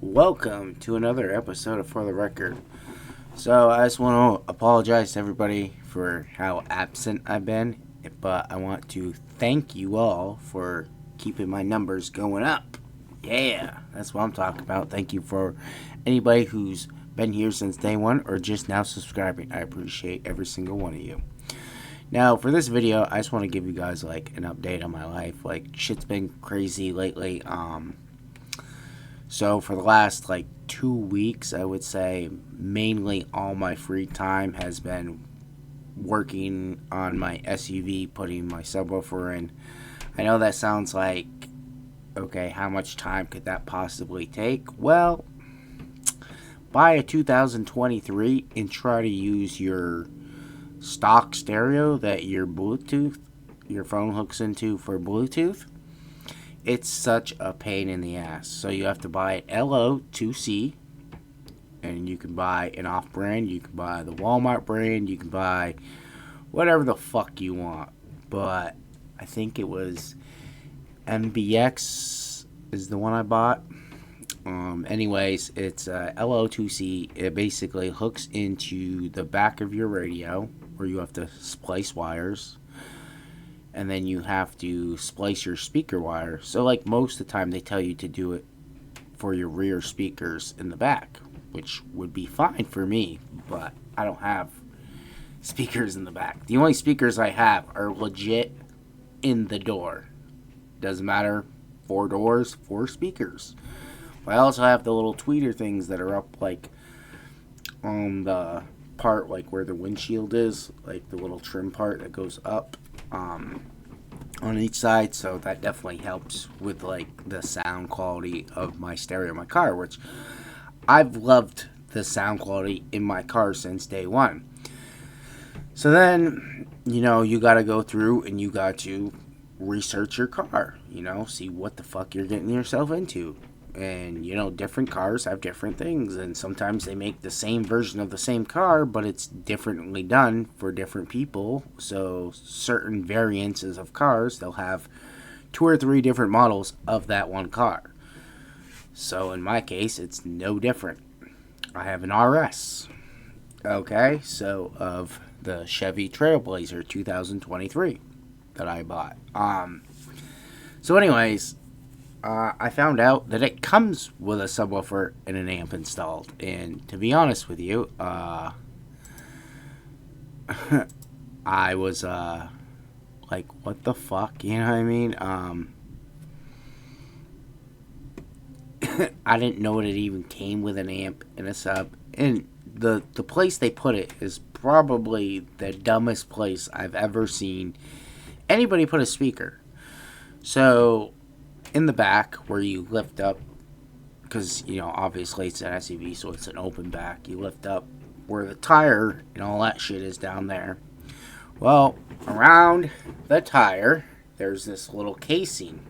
Welcome to another episode of For the Record. So, I just want to apologize to everybody for how absent I've been, but I want to thank you all for keeping my numbers going up. Yeah, that's what I'm talking about. Thank you for anybody who's been here since day one or just now subscribing. I appreciate every single one of you. Now, for this video, I just want to give you guys like an update on my life. Like, shit's been crazy lately. So for the last like 2 weeks, I would say mainly all my free time has been working on my SUV, putting my subwoofer in. I know that sounds like, okay, how much time could that possibly take? Well, buy a 2023 and try to use your stock stereo that your phone hooks into for Bluetooth. It's such a pain in the ass. So you have to buy an LO2C, and you can buy an off-brand. You can buy the Walmart brand. You can buy whatever the fuck you want. But I think it was MBX is the one I bought. Anyways, it's LO2C. It basically hooks into the back of your radio, where you have to splice wires. And then you have to splice your speaker wire. So like most of the time they tell you to do it for your rear speakers in the back, which would be fine for me, but I don't have speakers in the back. The only speakers I have are legit in the door. Doesn't matter, 4 doors, 4 speakers. I also have the little tweeter things that are up like on the part like where the windshield is, like the little trim part that goes up on each side, so that definitely helps with like the sound quality of my stereo in my car, which I've loved the sound quality in my car since day one. So then, you got to go through and you got to research your car, see what the fuck you're getting yourself into. And, different cars have different things. And sometimes they make the same version of the same car, but it's differently done for different people. So certain variances of cars, they'll have 2 or 3 different models of that one car. So in my case, it's no different. I have an RS. Okay, so of the Chevy Trailblazer 2023 that I bought. So anyways, I found out that it comes with a subwoofer and an amp installed. And to be honest with you, I was like, what the fuck? You know what I mean? I didn't know it even came with an amp and a sub. And the place they put it is probably the dumbest place I've ever seen anybody put a speaker. So in the back where you lift up, because obviously it's an SUV, so it's an open back, you lift up where the tire and all that shit is down there. Well, around the tire there's this little casing,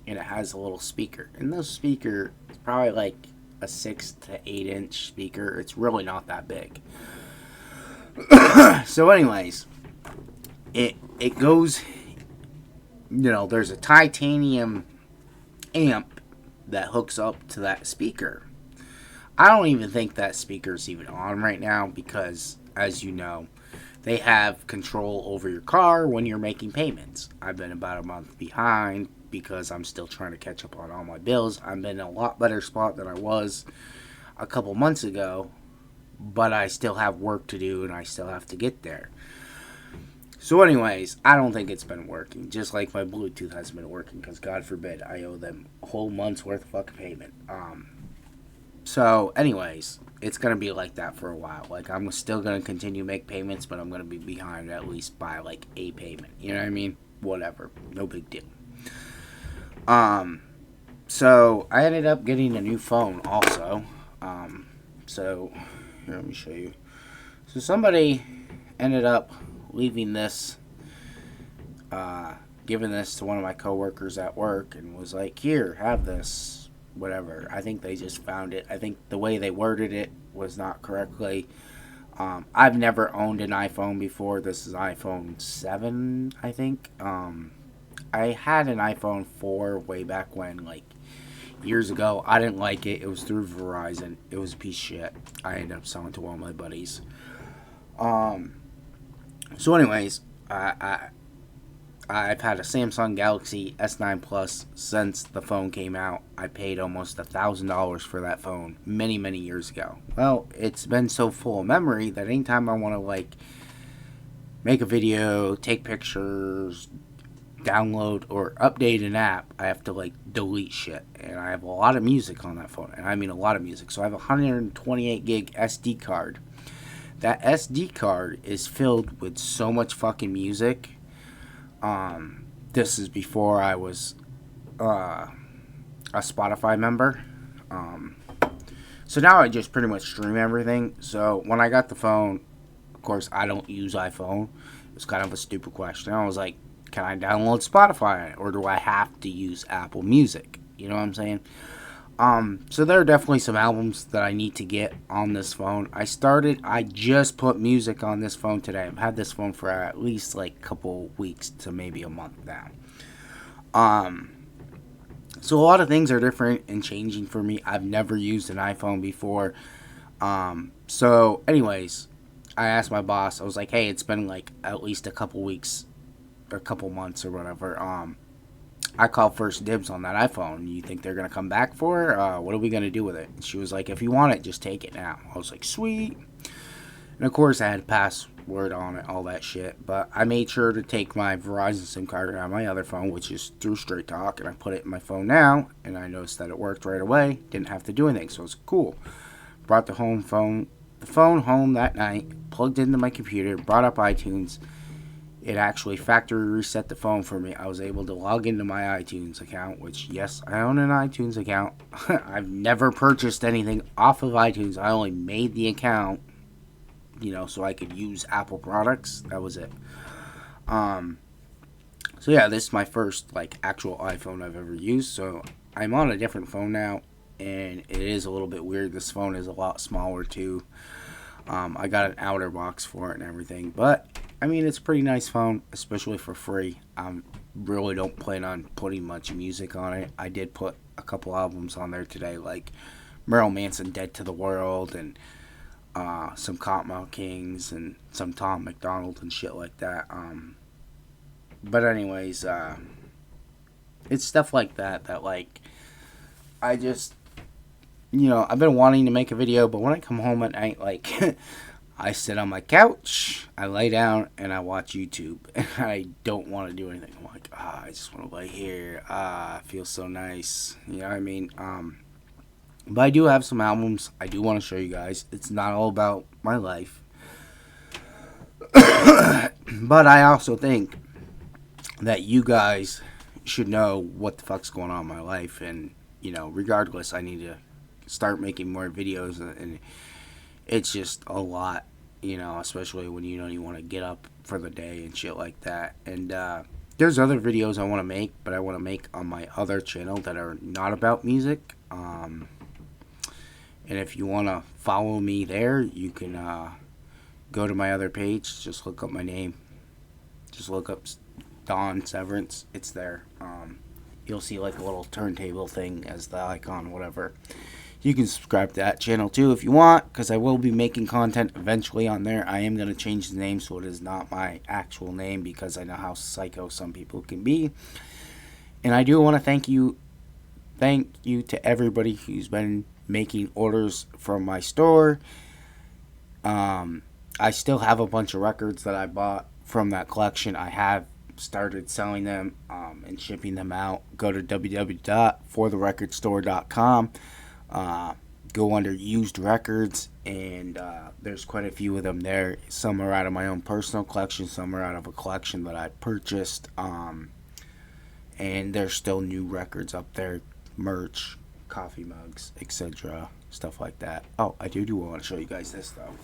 and it has a little speaker, and this speaker is probably like a 6 to 8 inch speaker. It's really not that big. So anyways, it goes, there's a titanium amp that hooks up to that speaker. I don't even think that speaker's even on right now because, as you know, they have control over your car when you're making payments. I've been about a month behind because I'm still trying to catch up on all my bills. I'm in a lot better spot than I was a couple months ago, but I still have work to do and I still have to get there. So anyways, I don't think it's been working. Just like my Bluetooth hasn't been working, because God forbid I owe them a whole month's worth of fucking payment. So anyways, it's going to be like that for a while. Like, I'm still going to continue to make payments, but I'm going to be behind at least by like a payment. You know what I mean? Whatever. No big deal. So I ended up getting a new phone also. So here, let me show you. So somebody ended up leaving this, giving this to one of my coworkers at work and was like, here, have this, whatever. I think they just found it. I think the way they worded it was not correctly. I've never owned an iPhone before. This is iPhone 7, I think. I had an iPhone 4 way back when, like years ago. I didn't like it. It was through Verizon. It was a piece of shit. I ended up selling to one of my buddies. Um, so anyways, I've had a Samsung Galaxy S9 Plus since the phone came out. I paid almost $1,000 for that phone many, many years ago. Well, it's been so full of memory that anytime I want to like make a video, take pictures, download or update an app, I have to like delete shit. And I have a lot of music on that phone, and I mean a lot of music. So I have a 128 gig SD card. That SD card is filled with so much fucking music. This is before I was a Spotify member. So now I just pretty much stream everything. So when I got the phone, of course I don't use iPhone. It's kind of a stupid question. I was like, can I download Spotify, or do I have to use Apple Music? You know what I'm saying? So there are definitely some albums that I need to get on this phone. I just put music on this phone today. I've had this phone for at least like a couple weeks to maybe a month now. So a lot of things are different and changing for me. I've never used an iPhone before. So anyways, I asked my boss, I was like, hey, it's been like at least a couple weeks or a couple months or whatever. I called first dibs on that iPhone. You think they're going to come back for it? What are we going to do with it? And she was like, if you want it, just take it now. I was like, sweet. And of course, I had a password on it, all that shit. But I made sure to take my Verizon SIM card out of my other phone, which is through Straight Talk, and I put it in my phone now. And I noticed that it worked right away. Didn't have to do anything, so it was cool. Brought the phone home that night, plugged into my computer, brought up iTunes. It actually factory reset the phone for me. I was able to log into my iTunes account, which, yes, I own an iTunes account. I've never purchased anything off of iTunes. I only made the account, so I could use Apple products. That was it. So yeah, this is my first, actual iPhone I've ever used. So I'm on a different phone now, and it is a little bit weird. This phone is a lot smaller, too. I got an outer box for it and everything, but I mean, it's a pretty nice phone, especially for free. I really don't plan on putting much music on it. I did put a couple albums on there today, like Marilyn Manson, Dead to the World, and some Cottonmouth Kings, and some Tom McDonald and shit like that. But anyways, it's stuff like that, I just, I've been wanting to make a video, but when I come home at night, I sit on my couch, I lay down, and I watch YouTube, and I don't want to do anything. I'm like, I just want to lay here, it feels so nice, you know what I mean? But I do have some albums I do want to show you guys. It's not all about my life, but I also think that you guys should know what the fuck's going on in my life, and, regardless, I need to start making more videos, and it's just a lot, especially when you want to get up for the day and shit like that. And there's other videos I want to make, but I want to make on my other channel that are not about music. And if you want to follow me there, you can go to my other page. Just look up my name. Just look up Don Severance. It's there. You'll see a little turntable thing as the icon, whatever. You can subscribe to that channel too if you want, because I will be making content eventually on there. I am going to change the name so it is not my actual name, because I know how psycho some people can be. And I do want to thank you to everybody who's been making orders from my store. I still have a bunch of records that I bought from that collection. I have started selling them and shipping them out. Go to www.fortherecordstore.com. Go under used records, and there's quite a few of them there. Some are out of my own personal collection, some are out of a collection that I purchased, and there's still new records up there, merch, coffee mugs, etc., stuff like that. Oh, I do want to show you guys this though.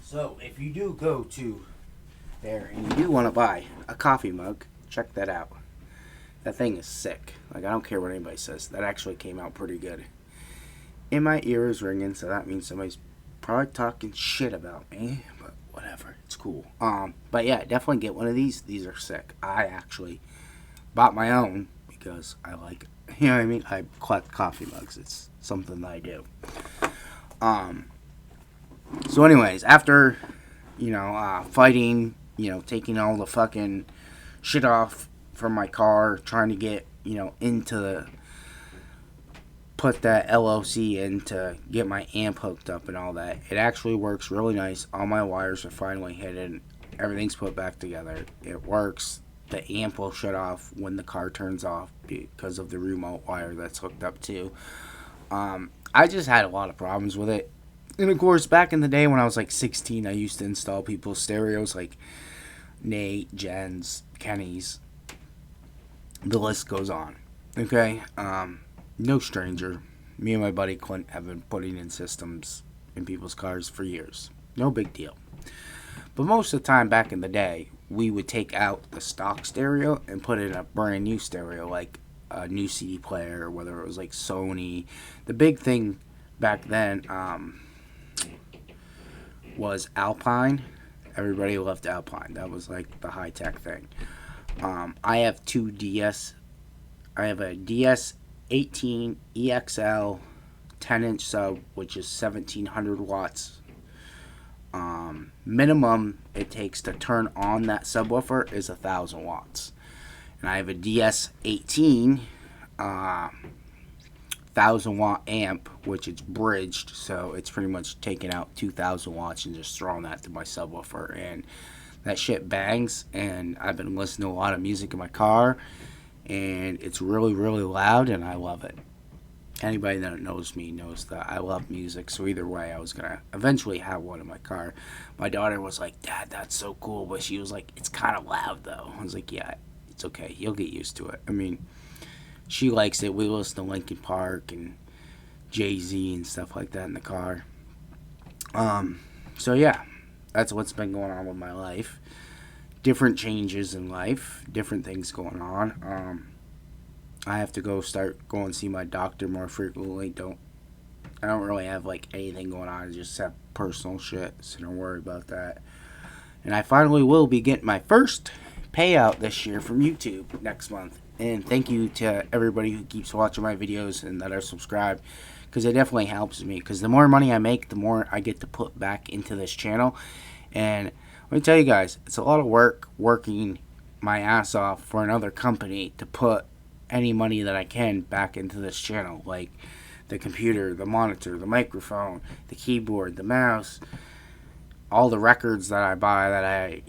So if you do go to there and you do want to buy a coffee mug, check that out. That thing is sick. I don't care what anybody says. That actually came out pretty good. And my ear is ringing, so that means somebody's probably talking shit about me. But whatever. It's cool. But yeah, definitely get one of these. These are sick. I actually bought my own because I like You know what I mean? I collect coffee mugs. It's something that I do. Um, so anyways, after, fighting, taking all the fucking shit off from my car, trying to get, put that LOC in to get my amp hooked up and all that. It actually works really nice. All my wires are finally hidden. Everything's put back together. It works. The amp will shut off when the car turns off because of the remote wire that's hooked up too. I just had a lot of problems with it. And of course, back in the day when I was like 16, I used to install people's stereos like Nate, Jen's, Kenny's. The list goes on. Okay? No stranger. Me and my buddy Clint have been putting in systems in people's cars for years. No big deal. But most of the time back in the day, we would take out the stock stereo and put in a brand new stereo, like a new CD player, whether it was like Sony. The big thing back then was Alpine. Everybody loved Alpine. That was like the high tech thing. I have two DS. I have a DS 18 EXL 10-inch sub, which is 1700 watts. Minimum it takes to turn on that subwoofer is 1000 watts. And I have a DS 18 1000 watt amp, which is bridged, so it's pretty much taking out 2000 watts and just throwing that to my subwoofer, and that shit bangs. And I've been listening to a lot of music in my car, and it's really, really loud, and I love it. Anybody that knows me knows that I love music, so either way, I was going to eventually have one in my car. My daughter was like, Dad, that's so cool, but she was like, it's kind of loud, though. I was like, yeah, it's okay. You'll get used to it. I mean, she likes it. We listen to Linkin Park and Jay-Z and stuff like that in the car. So, yeah, that's what's been going on with my life. Different changes in life, different things going on. I have to start going see my doctor more frequently. I don't really have like anything going on. I just have personal shit, so don't worry about that. And I finally will be getting my first payout this year from YouTube next month. And thank you to everybody who keeps watching my videos and that are subscribed, because it definitely helps me. Because the more money I make, the more I get to put back into this channel. And let me tell you guys, it's a lot of work working my ass off for another company to put any money that I can back into this channel, like the computer, the monitor, the microphone, the keyboard, the mouse, all the records that I buy that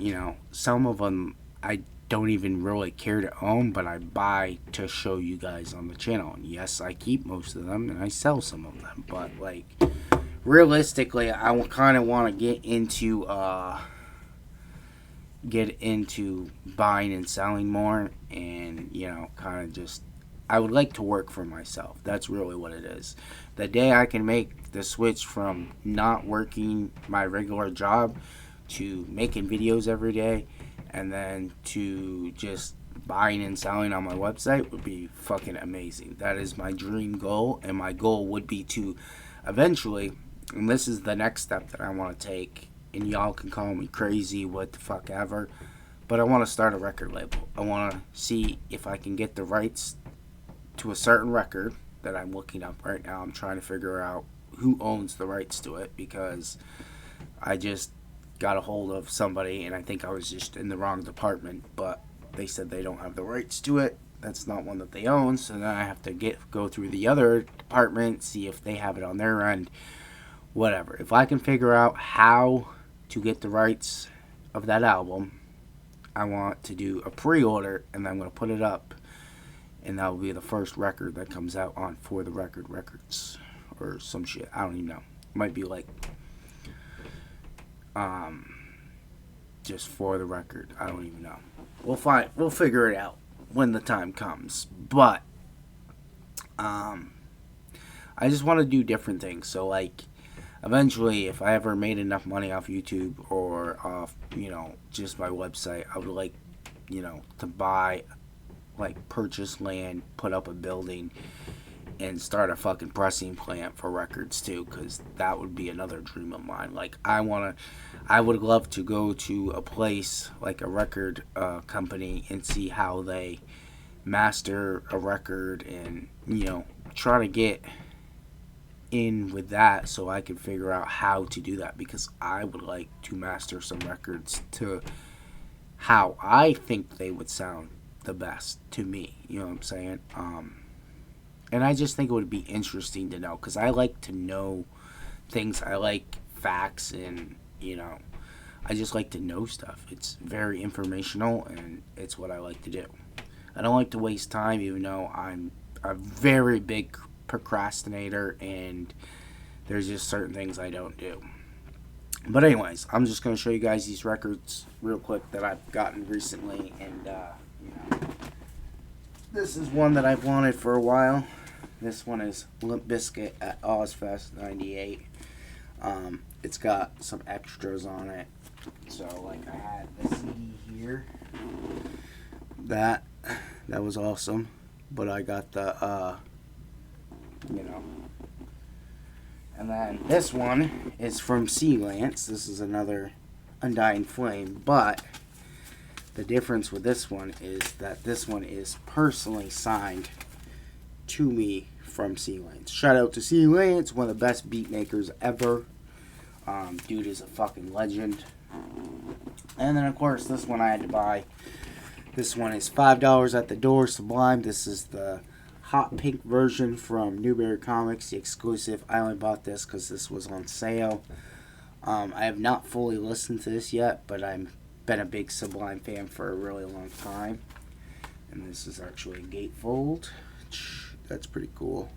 some of them I don't even really care to own, but I buy to show you guys on the channel. And yes, I keep most of them and I sell some of them, but like realistically, I kind of want to get into buying and selling more, and kind of just, I would like to work for myself. That's really what it is. The day I can make the switch from not working my regular job to making videos every day, and then to just buying and selling on my website, would be fucking amazing. That is my dream goal, and my goal would be to eventually, and this is the next step that I want to take, and y'all can call me crazy, what the fuck ever, but I want to start a record label. I want to see if I can get the rights to a certain record that I'm looking up right now. I'm trying to figure out who owns the rights to it, because I just got a hold of somebody, and I think I was just in the wrong department, but they said they don't have the rights to it. That's not one that they own, so then I have to go through the other department, see if they have it on their end, whatever. If I can figure out how to get the rights of that album, I want to do a pre-order, and then I'm going to put it up, and that will be the first record that comes out on For the Record Records, or some shit. I don't even know. It might be like just For the Record. I don't even know. We'll figure it out when the time comes. But I just want to do different things. So like, eventually, if I ever made enough money off YouTube or off, just my website, I would like, to buy, like, purchase land, put up a building, and start a fucking pressing plant for records too, because that would be another dream of mine. Like, I would love to go to a place like a record company and see how they master a record and, you know, try to get in with that so I can figure out how to do that, because I would like to master some records to how I think they would sound the best to me. You know what I'm saying? And I just think it would be interesting to know, because I like to know things. I like facts, and, you know, I just like to know stuff. It's very informational, and it's what I like to do. I don't like to waste time, even though I'm a very big procrastinator, and there's just certain things I don't do. But anyways, I'm just going to show you guys these records real quick that I've gotten recently, and you know, this is one that I've wanted for a while. This one is Limp Bizkit at Ozfest '98. It's got some extras on it. So, like, I had the CD here. That was awesome. But I got the, you know. And then this one is from Sea Lance. This is another Undying Flame. But the difference with this one is that this one is personally signed to me from Sea Lance. Shout out to Sea Lance, one of the best beat makers ever. Dude is a fucking legend. And then, of course, this one I had to buy. This one is $5 at the door, Sublime. This is the hot pink version from Newberry Comics, the exclusive. I only bought this because this was on sale. I have not fully listened to this yet, but I've been a big Sublime fan for a really long time. And this is actually a gatefold. That's pretty cool.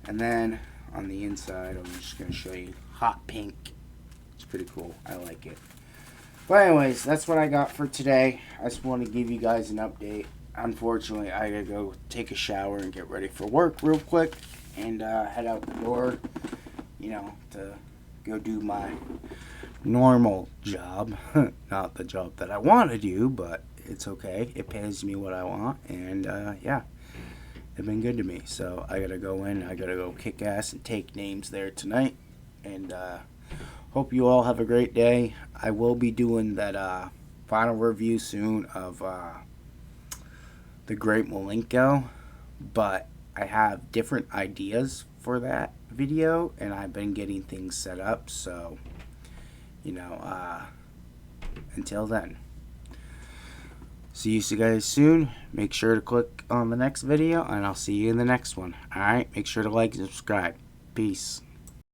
And then on the inside, I'm just going to show you hot pink. It's pretty cool. I like it. But anyways, that's what I got for today. I just want to give you guys an update. Unfortunately, I gotta go take a shower and get ready for work real quick, and head out the door, you know, to go do my normal job. Not the job that I want to do, but it's okay. It pays me what I want, and yeah, they've been good to me. So I gotta go in. I gotta go kick ass and take names there tonight, and hope you all have a great day. I will be doing that final review soon of the Great Malenko, but I have different ideas for that video, and I've been getting things set up, so, you know, until then. See you guys soon. Make sure to click on the next video, and I'll see you in the next one. Alright, make sure to like and subscribe. Peace.